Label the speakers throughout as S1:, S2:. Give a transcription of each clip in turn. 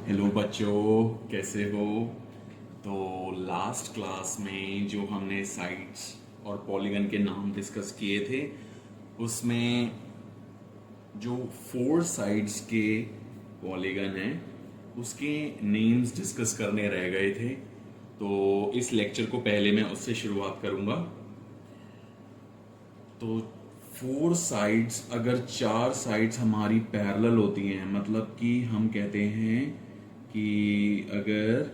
S1: Hello बच्चों, कैसे हो। तो लास्ट क्लास में जो हमने साइड्स और पॉलीगन के नाम डिस्कस किए थे, उसमें जो 4 साइड्स के पॉलीगन हैं उसके नेम्स डिस्कस करने रह गए थे। तो इस लेक्चर को पहले मैं उससे शुरुआत करूँगा। तो 4 साइड्स, अगर 4 साइड्स हमारी पैरेलल होती हैं, मतलब कि हम कहते हैं कि अगर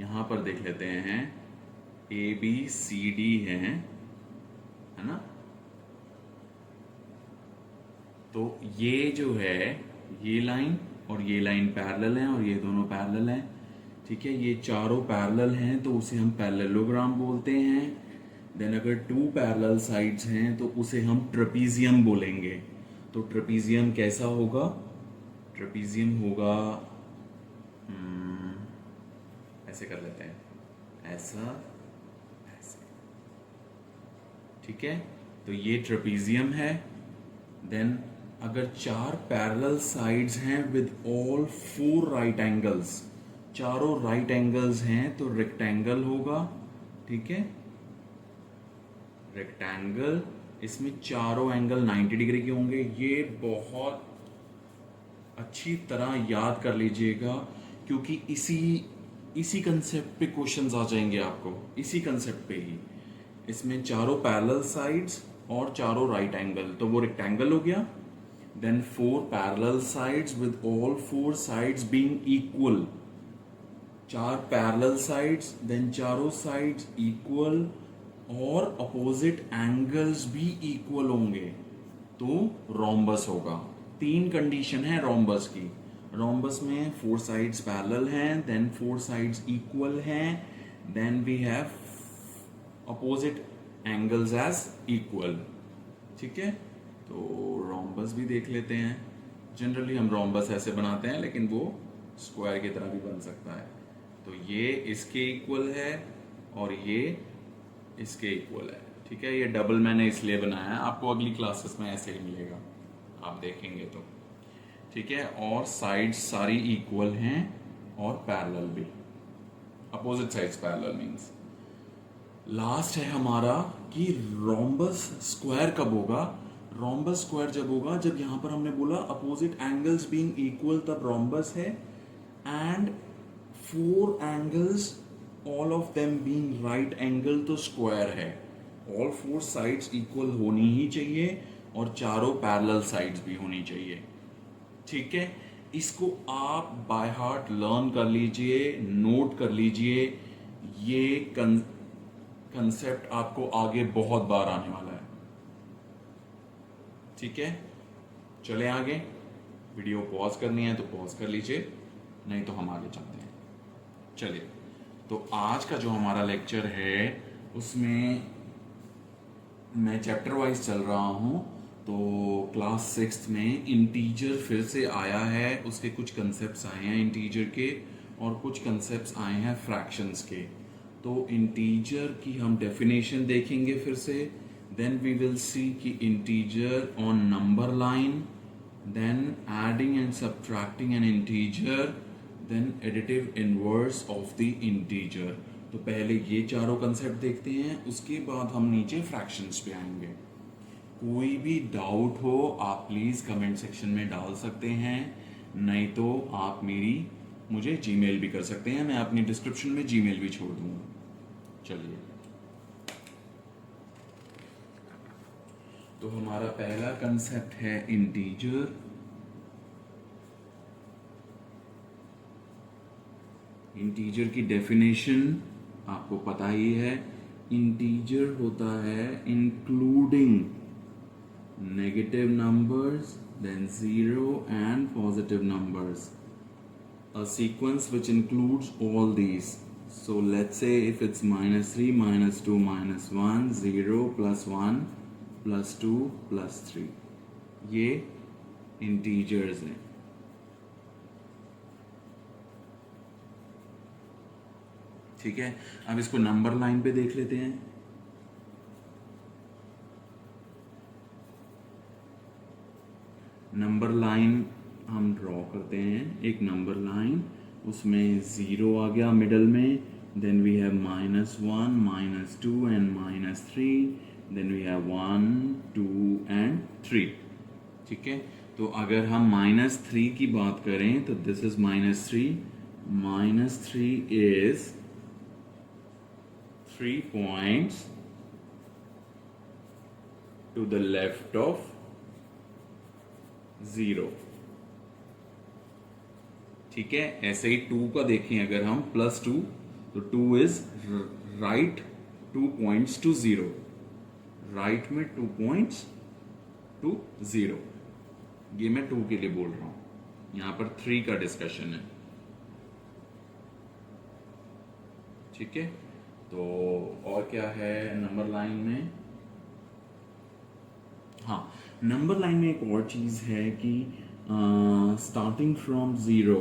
S1: यहाँ पर देख लेते हैं ए बी सी डी है ना। तो ये जो है, ये लाइन और ये लाइन पैरेलल हैं और ये दोनों पैरेलल हैं। ठीक है, ये चारों पैरेलल हैं तो उसे हम पैरेललोग्राम बोलते हैं। देन अगर 2 पैरेलल साइड्स हैं तो उसे हम ट्रेपीजियम बोलेंगे। तो ट्रेपीजियम कैसा होगा? ट्रेपीजियम होगा, ऐसे कर लेते हैं, ऐसा, ऐसे। ठीक है, तो ये ट्रेपीजियम है। देन अगर 4 पैरेलल साइड्स हैं विद ऑल 4 राइट एंगल्स, चारों राइट एंगल्स हैं तो रेक्टेंगल होगा। ठीक है, रेक्टेंगल, इसमें चारों एंगल 90 डिग्री के होंगे। ये बहुत अच्छी तरह याद कर लीजिएगा, क्योंकि इसी इसी कंसेप्ट पे क्वेश्चंस आ जाएंगे आपको, इसी कंसेप्ट पे ही। इसमें चारों पैरेलल साइड्स और चारों राइट एंगल, तो वो रेक्टेंगल हो गया। Then 4 parallel sides with all 4 sides being equal, 4 parallel sides, then चारों साइड्स इक्वल और अपोजिट एंगल्स भी इक्वल होंगे तो रोम्बस होगा। 3 कंडीशन है रोम्बस की। रोम्बस में 4 साइड्स पैरेलल हैं, देन 4 साइड्स इक्वल हैं, then we have opposite angles as equal. ठीक है, तो रोम्बस भी देख लेते हैं। जनरली हम रोम्बस ऐसे बनाते हैं, लेकिन वो स्क्वायर की तरह भी बन सकता है। तो ये इसके इक्वल है और ये इसके इक्वल है। ठीक है, ये डबल मैंने इसलिए बनाया है, आपको अगली क्लासेस में ऐसे ही मिलेगा, आप देखेंगे तो। ठीक है, और साइड्स सारी इक्वल हैं और पैरेलल भी, opposite sides parallel means. Last है हमारा कि रोम्बस स्क्वायर कब होगा। रोम्बस स्क्वायर जब होगा जब यहां पर हमने बोला अपोजिट एंगल्स बीइंग इक्वल, तब रोम्बस है। And 4 angles, all of them being right angle, तो स्क्वायर है। ऑल 4 साइड्स इक्वल होनी ही चाहिए और चारों पैरेलल साइड्स भी होनी चाहिए। ठीक है, इसको आप बाय हार्ट लर्न कर लीजिए, नोट कर लीजिए। ये कंसेप्ट आपको आगे बहुत बार आने वाला है। ठीक है, चले आगे। वीडियो पॉज करनी है तो पॉज कर लीजिए, नहीं तो हम आगे चलते हैं। चलिए, तो आज का जो हमारा लेक्चर है उसमें मैं चैप्टर वाइज चल रहा हूँ। तो क्लास 6th में इंटीजर फिर से आया है, उसके कुछ कंसेप्ट्स आए हैं इंटीजर के और कुछ कंसेप्ट्स आए हैं फ्रैक्शंस के। तो इंटीजर की हम डेफिनेशन देखेंगे फिर से। देन वी विल सी कि integer on number line, then adding and subtracting an integer, then additive inverse of the integer. तो पहले ये चारों कंसेप्ट देखते हैं, उसके बाद हम नीचे फ्रैक्शंस पे आएंगे। कोई भी डाउट हो आप प्लीज़ कमेंट सेक्शन में डाल सकते हैं, नहीं तो आप मुझे जीमेल भी कर सकते हैं, मैं अपनी डिस्क्रिप्शन में जीमेल भी छोड़ दूंगा। चलिए, तो हमारा पहला कंसेप्ट है इंटीजर। इंटीजर की डेफिनेशन आपको पता ही है। इंटीजर होता है including negative numbers, then 0 and positive numbers. A sequence which includes all these. So let's say if it's -3, -2, -1, 0, +1, +2, +3. ये integers हैं। ठीक है, अब इसको नंबर लाइन पे देख लेते हैं। नंबर लाइन हम ड्रॉ करते हैं एक नंबर लाइन, उसमें 0 आ गया मिडल में, then we have -1, -2 and -3, then we have 1, 2 and 3। ठीक है, तो अगर हम -3 की बात करें तो this is -3, -3 is 3 points to the left of 0। ठीक है, ऐसे ही 2 का देखें अगर हम +2, तो 2 is right 2 points to 0, right में 2 points to 0। ये मैं 2 के लिए बोल रहा हूं, यहां पर 3 का डिस्कशन है। ठीक है, तो और क्या है नंबर लाइन में? हाँ, नंबर लाइन में एक और चीज है कि starting from 0,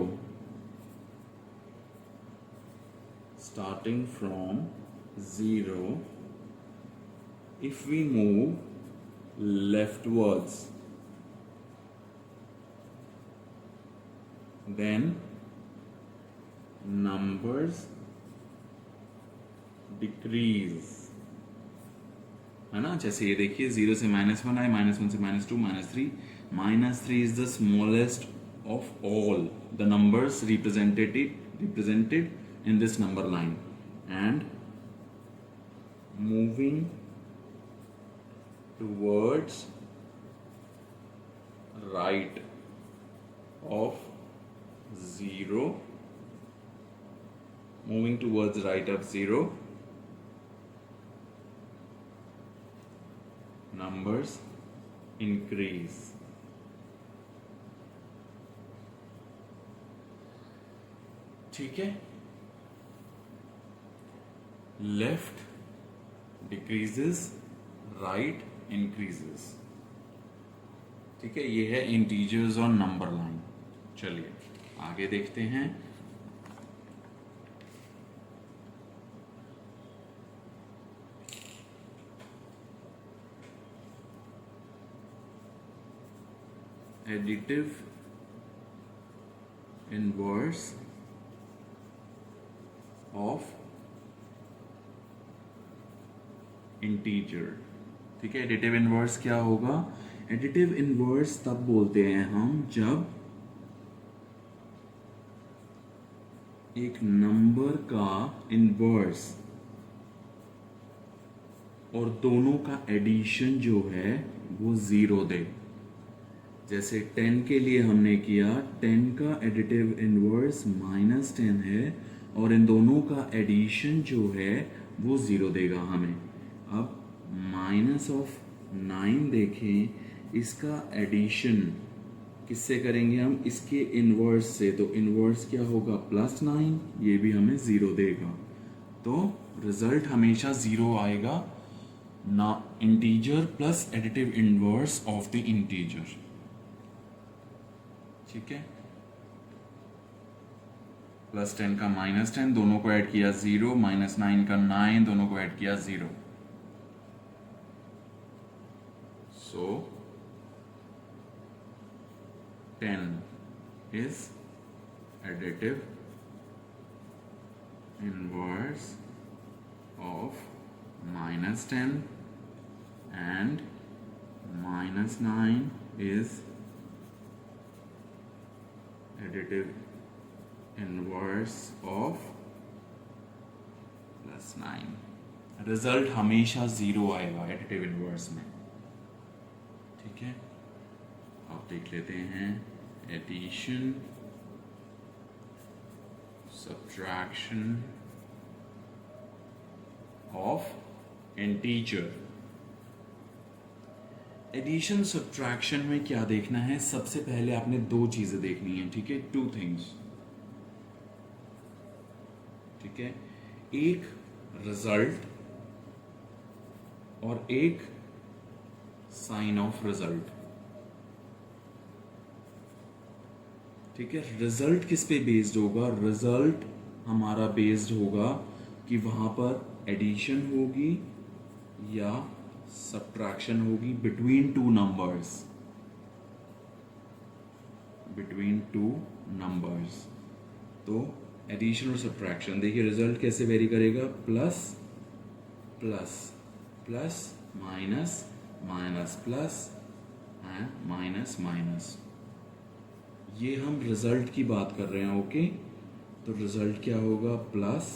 S1: if we move leftwards, then numbers decrease, है ना। जैसे ये देखिए 0 से -1 आए, -1 से -2, -3, -3 is the smallest of all the numbers represented in this number line, and moving towards right of 0, moving towards right of 0, numbers increase। ठीक है, लेफ्ट डिक्रीजेस, राइट इंक्रीजेस। ठीक है, ये है इंटीजर्स और नंबर लाइन। चलिए आगे देखते हैं। Additive inverse of integer. ठीक है, एडिटिव इनवर्स क्या होगा? एडिटिव इनवर्स तब बोलते हैं हम जब एक नंबर का इनवर्स और दोनों का एडिशन जो है वो 0 दे। जैसे 10 के लिए हमने किया, 10 का एडिटिव इनवर्स -10 है और इन दोनों का एडिशन जो है वो 0 देगा हमें। अब -9 देखें, इसका एडिशन किससे करेंगे हम? इसके इनवर्स से। तो इनवर्स क्या होगा? +9, ये भी हमें 0 देगा। तो रिजल्ट हमेशा 0 आएगा ना, integer plus additive inverse of the integer. ठीक है, +10 का -10 दोनों को ऐड किया 0, -9 का 9 दोनों को ऐड किया 0। सो 10 is additive inverse of -10 and -9 is additive inverse of +9। Result हमेशा 0 आएगा एडिटिव इनवर्स में। ठीक है, अब देख लेते हैं addition, subtraction of integer. Addition subtraction में क्या देखना है? सबसे पहले आपने 2 चीजें देखनी है। ठीक है, 2 थिंग्स। ठीक है, एक रिजल्ट और एक साइन ऑफ रिजल्ट। ठीक है, रिजल्ट किस पे बेस्ड होगा? रिजल्ट हमारा बेस्ड होगा कि वहां पर एडिशन होगी या सब्ट्रैक्शन होगी between 2 numbers. Between two numbers. तो एडिशन और सब्ट्रैक्शन, देखिए रिजल्ट कैसे वेरी करेगा, plus plus plus minus minus plus and minus minus. ये हम रिजल्ट की बात कर रहे हैं, ओके। तो रिजल्ट क्या होगा, प्लस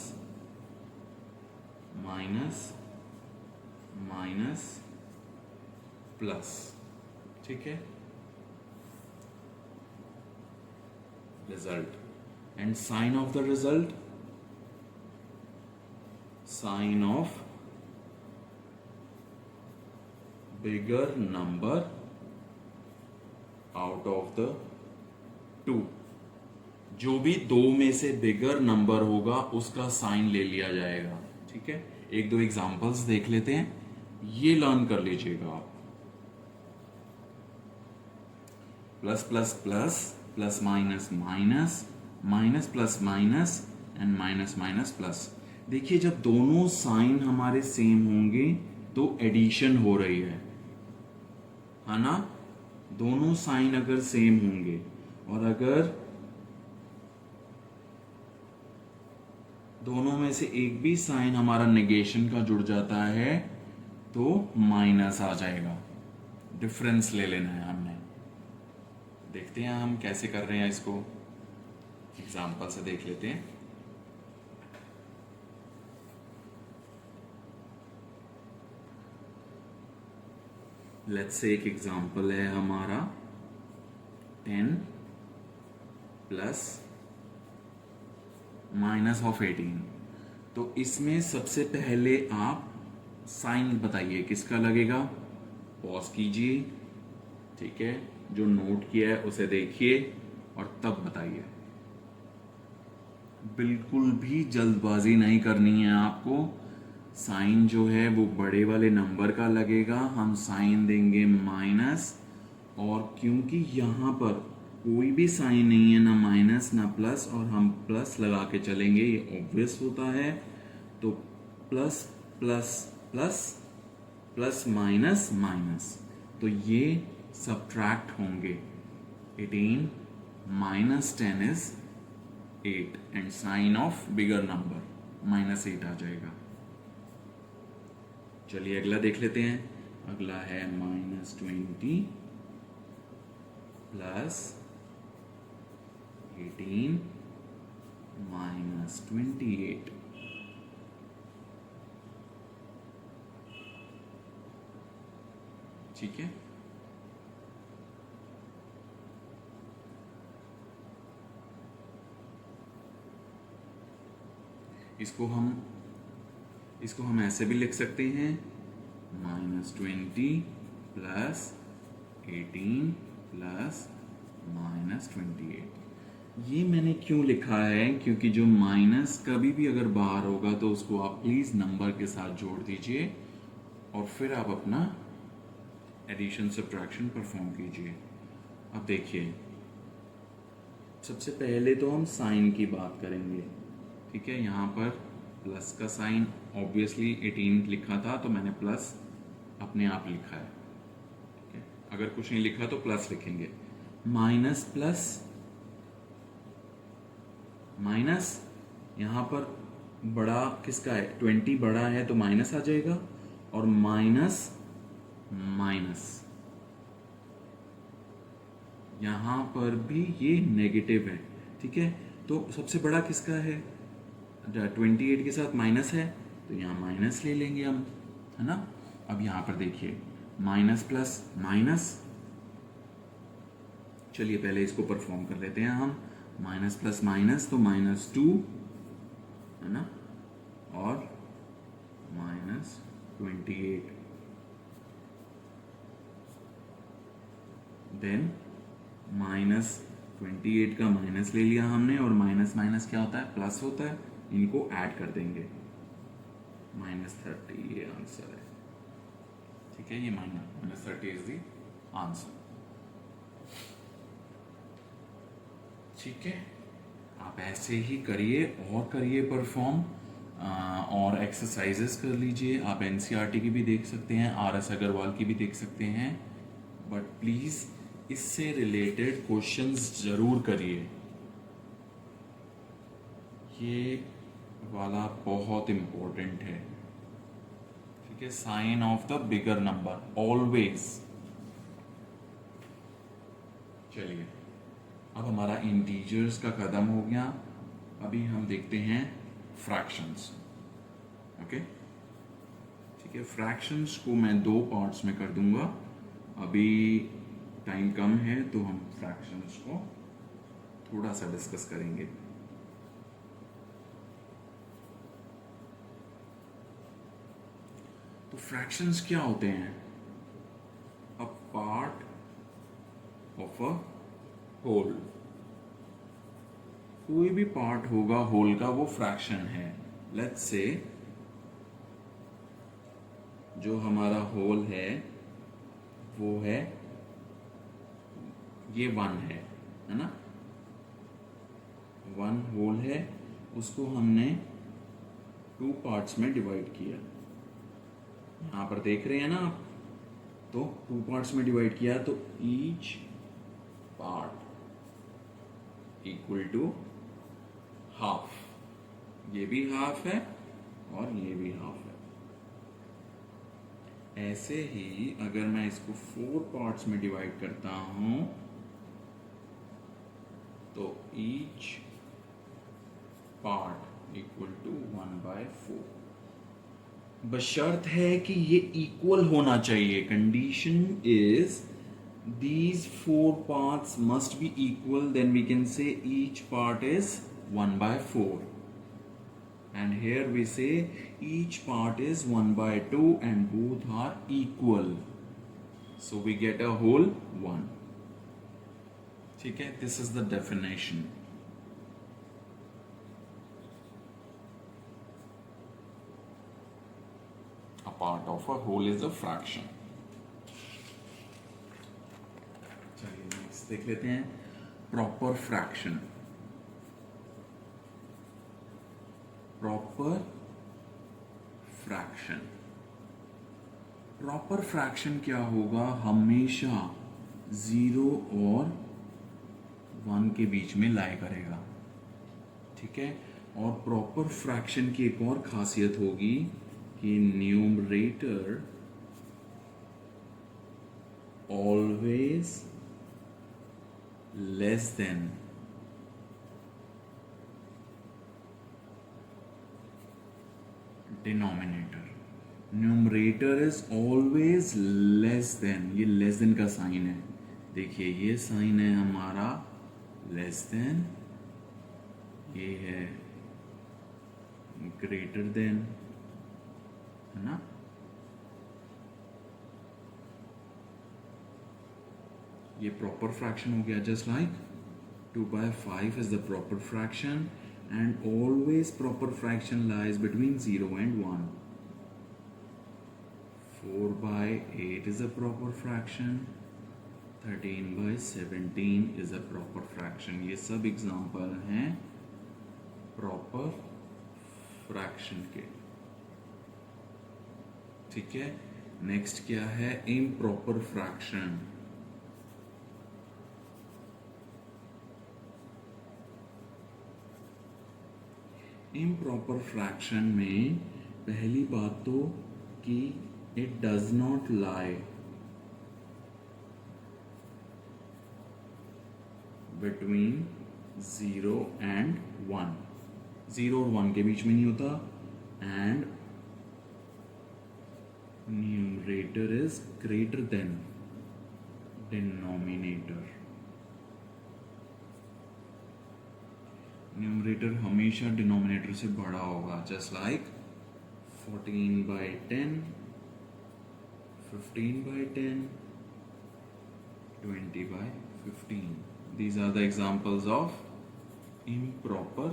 S1: माइनस माइनस प्लस, ठीक है, result. And sign of the result, sign of bigger number out of the two. जो भी दो में से बिगर नंबर होगा उसका साइन ले लिया जाएगा, ठीक है। एक दो एग्जांपल्स देख लेते हैं, ये लर्न कर लीजिएगा आप। Plus plus plus, plus minus minus, minus plus minus and minus minus plus. देखिए जब दोनों साइन हमारे सेम होंगे तो एडिशन हो रही है ना। दोनों साइन अगर सेम होंगे और अगर दोनों में से एक भी साइन हमारा नेगेशन का जुड़ जाता है तो माइनस आ जाएगा। डिफरेंस ले लेना है हमने। देखते हैं हम कैसे कर रहे हैं इसको, एग्जाम्पल से देख लेते हैं। लेट्स से एक एग्जाम्पल है हमारा 10 प्लस माइनस ऑफ 18। तो इसमें सबसे पहले आप साइन बताइए किसका लगेगा, पॉज कीजिए, ठीक है, जो नोट किया है उसे देखिए और तब बताइए। बिल्कुल भी जल्दबाजी नहीं करनी है आपको। साइन जो है वो बड़े वाले नंबर का लगेगा, हम साइन देंगे माइनस, और क्योंकि यहाँ पर कोई भी साइन नहीं है, ना माइनस ना प्लस, और हम प्लस लगा के चलेंगे, ये ऑब्वियस होता है। तो plus plus plus plus minus minus, तो ये सब्ट्रैक्ट होंगे। 18 minus 10 is 8 and sign of bigger number -8 आ जाएगा। चलिए अगला देख लेते हैं। अगला है -20 प्लस 18 -28। ठीक है, इसको हम ऐसे भी लिख सकते हैं, -20 प्लस 18 प्लस -28। ये मैंने क्यों लिखा है, क्योंकि जो माइनस कभी भी अगर बाहर होगा तो उसको आप प्लीज़ नंबर के साथ जोड़ दीजिए और फिर आप अपना एडिशन सब्ट्रैक्शन परफॉर्म कीजिए। अब देखिए, सबसे पहले तो हम साइन की बात करेंगे, ठीक है। यहाँ पर प्लस का साइन, ऑब्वियसली 18 लिखा था तो मैंने प्लस अपने आप लिखा है, ठीक है। अगर कुछ नहीं लिखा तो प्लस लिखेंगे। माइनस प्लस माइनस, यहाँ पर बड़ा किसका है, 20 बड़ा है तो माइनस आ जाएगा, और माइनस माइनस, यहाँ पर भी ये नेगेटिव है, ठीक है। तो सबसे बड़ा किसका है, 28 के साथ माइनस है तो यहाँ माइनस ले लेंगे हम, है ना। अब यहाँ पर देखिए माइनस प्लस माइनस, चलिए पहले इसको परफॉर्म कर लेते हैं हम। माइनस प्लस माइनस तो -2, है ना, और -28, देन -28 का माइनस ले लिया हमने, और माइनस माइनस क्या होता है, प्लस होता है, इनको ऐड कर देंगे, -30 ये आंसर है, ठीक है। ये -30 इज द आंसर, ठीक है। आप ऐसे ही करिए और करिए परफॉर्म, और एक्सरसाइजेस कर लीजिए। आप एनसीईआरटी की भी देख सकते हैं, RS अग्रवाल की भी देख सकते हैं, बट प्लीज़ इससे रिलेटेड क्वेश्चंस जरूर करिए। ये वाला बहुत इंपॉर्टेंट है, ठीक है। Sign of the bigger number always. चलिए, अब हमारा इंटीजर्स का कदम हो गया। अभी हम देखते हैं फ्रैक्शंस। ओके, ठीक है। फ्रैक्शंस को मैं दो पार्ट्स में कर दूंगा। अभी टाइम कम है तो हम फ्रैक्शंस को थोड़ा सा डिस्कस करेंगे। तो फ्रैक्शंस क्या होते हैं? A part of a whole. कोई भी पार्ट होगा होल का वो फ्रैक्शन है। लेट्स से जो हमारा होल है वो है ये 1 है ना। 1 होल है, उसको हमने 2 पार्ट्स में डिवाइड किया। यहां पर देख रहे हैं ना आप, तो 2 पार्ट्स में डिवाइड किया तो each part equal to half. ये भी हाफ है और ये भी हाफ है। ऐसे ही अगर मैं इसको 4 पार्ट्स में डिवाइड करता हूं तो ईच पार्ट इक्वल टू 1/4। बशर्त है कि ये इक्वल होना चाहिए। Condition is these 4 parts must be equal, then we can say each part is 1/4, and here we say each part is 1/2 and both are equal, so we get a whole 1. ठीक है, this is the definition. A part of a whole is a fraction. चलिए next देख लेते हैं, proper fraction. Proper fraction, proper fraction क्या होगा? हमेशा 0 और 1 के बीच में लाई करेगा, ठीक है। और प्रॉपर फ्रैक्शन की एक और खासियत होगी कि numerator always less than denominator. Numerator is always less than, ये लेस देन का साइन है। देखिए ये साइन है हमारा लेस देन, ये है ग्रेटर देन, है ना। ये प्रॉपर फ्रैक्शन हो गया। Just like 2/5 is the proper fraction, and always proper fraction lies between 0 and 1. 4/8 is a proper fraction, 13/17 is a proper fraction. ये सब एग्जाम्पल हैं प्रॉपर फ्रैक्शन के, ठीक है। नेक्स्ट क्या है? Improper fraction. इम्प्रॉपर फ्रैक्शन में पहली बात तो कि it does not lie between 0 and 1, 0 और 1 के बीच में नहीं होता, and numerator is greater than denominator. Numerator हमेशा डिनोमिनेटर से बड़ा होगा। Just like 14/10, 15/10, 20/15. These are the examples of improper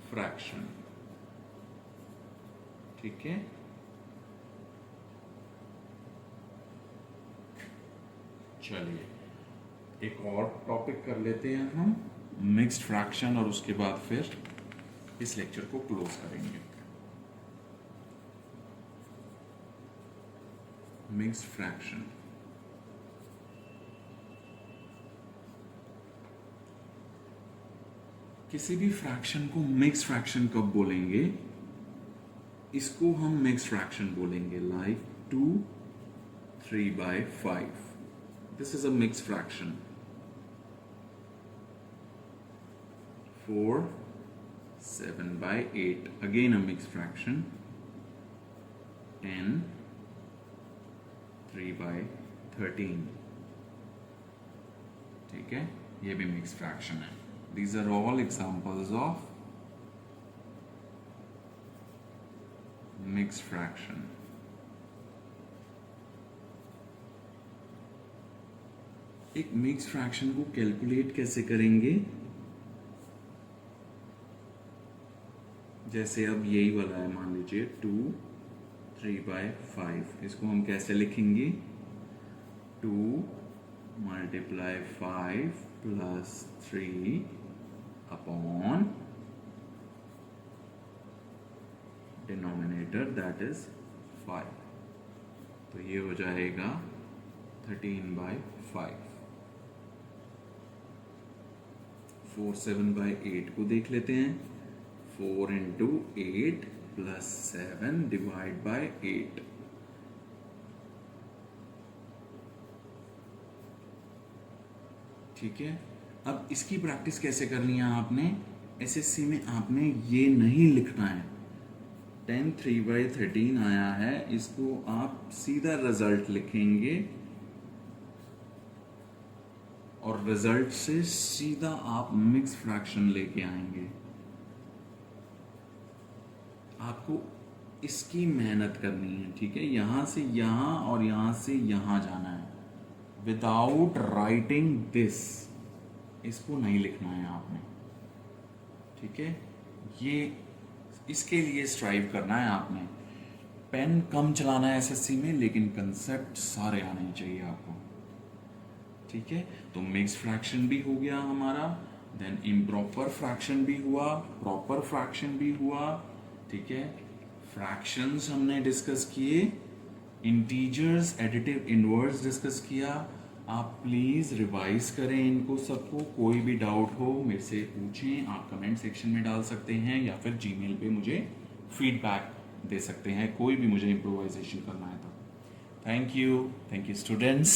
S1: fraction, ठीक है। चलिए एक और टॉपिक कर लेते हैं हम, मिक्स्ड फ्रैक्शन, और उसके बाद फिर इस लेक्चर को क्लोज करेंगे। मिक्स्ड फ्रैक्शन, किसी भी फ्रैक्शन को मिक्स फ्रैक्शन कब बोलेंगे? इसको हम मिक्स फ्रैक्शन बोलेंगे, like 2 3/5. This is a mix fraction. 4 7/8, again a mixed fraction. 10 3/13. ठीक है, ये भी मिक्स फ्रैक्शन है. These are all examples of mixed fraction. एक मिक्स फ्रैक्शन को कैलकुलेट कैसे करेंगे? जैसे अब यही वाला है, मान लीजिए 2 3/5. इसको हम कैसे लिखेंगे? 2 × 5 + 3 अपॉन डिनोमिनेटर दैट इज 5. तो ये हो जाएगा 13/5. 4 7/8 को देख लेते हैं. 4 × 8 + 7 / 8. ठीक है, अब इसकी प्रैक्टिस कैसे करनी है आपने? एसएससी में आपने ये नहीं लिखना है 10 3/13 आया है, इसको आप सीधा रिजल्ट लिखेंगे और रिजल्ट से सीधा आप मिक्स फ्रैक्शन लेके आएंगे. आपको इसकी मेहनत करनी है. ठीक है, यहां से यहां और यहां से यहां जाना है विदाउट राइटिंग दिस. इसको नहीं लिखना है आपने. ठीक है, ये इसके लिए स्ट्राइव करना है आपने. पेन कम चलाना है एसएससी में, लेकिन कंसेप्ट सारे आने चाहिए आपको. ठीक है, तो मिक्स फ्रैक्शन भी हो गया हमारा, देन इम्प्रॉपर फ्रैक्शन भी हुआ, प्रॉपर फ्रैक्शन भी हुआ. ठीक है, फ्रैक्शंस हमने डिस्कस किए, इंटीजर्स, एडिटिव इनवर्स डिस्कस किया. आप प्लीज रिवाइज करें इनको सबको. कोई भी डाउट हो मेरे से पूछें, आप कमेंट सेक्शन में डाल सकते हैं या फिर जीमेल पे मुझे फीडबैक दे सकते हैं. कोई भी मुझे इम्प्रोवाइजेशन करना है तो. Thank you students.